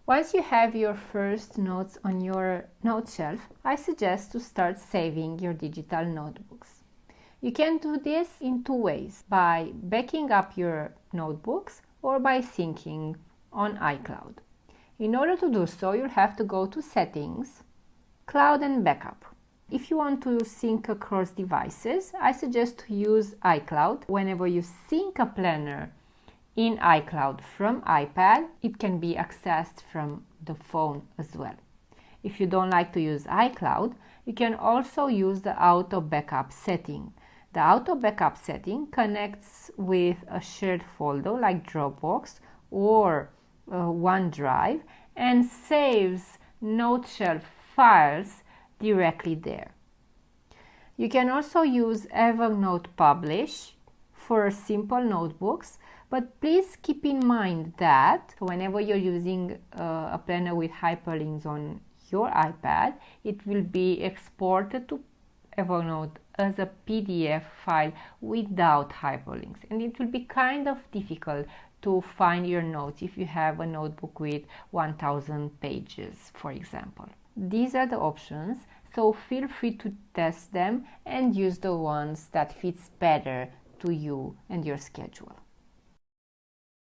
Once you have your first notes on your Noteshelf, I suggest to start saving your digital notebooks. You can do this in two ways, by backing up your notebooks or by syncing on iCloud. In order to do so, you'll have to go to Settings, Cloud and Backup. If you want to sync across devices, I suggest to use iCloud. Whenever you sync a planner in iCloud from iPad, it can be accessed from the phone as well. If you don't like to use iCloud, you can also use the auto backup setting. The auto backup setting connects with a shared folder like Dropbox or OneDrive and saves Noteshelf files directly there. You can also use Evernote Publish for simple notebooks, but please keep in mind that whenever you're using a planner with hyperlinks on your iPad, it will be exported to Evernote as a PDF file without hyperlinks, and it will be kind of difficult to find your notes if you have a notebook with 1000 pages, for example. These are the options, so feel free to test them and use the ones that fits better to you and your schedule.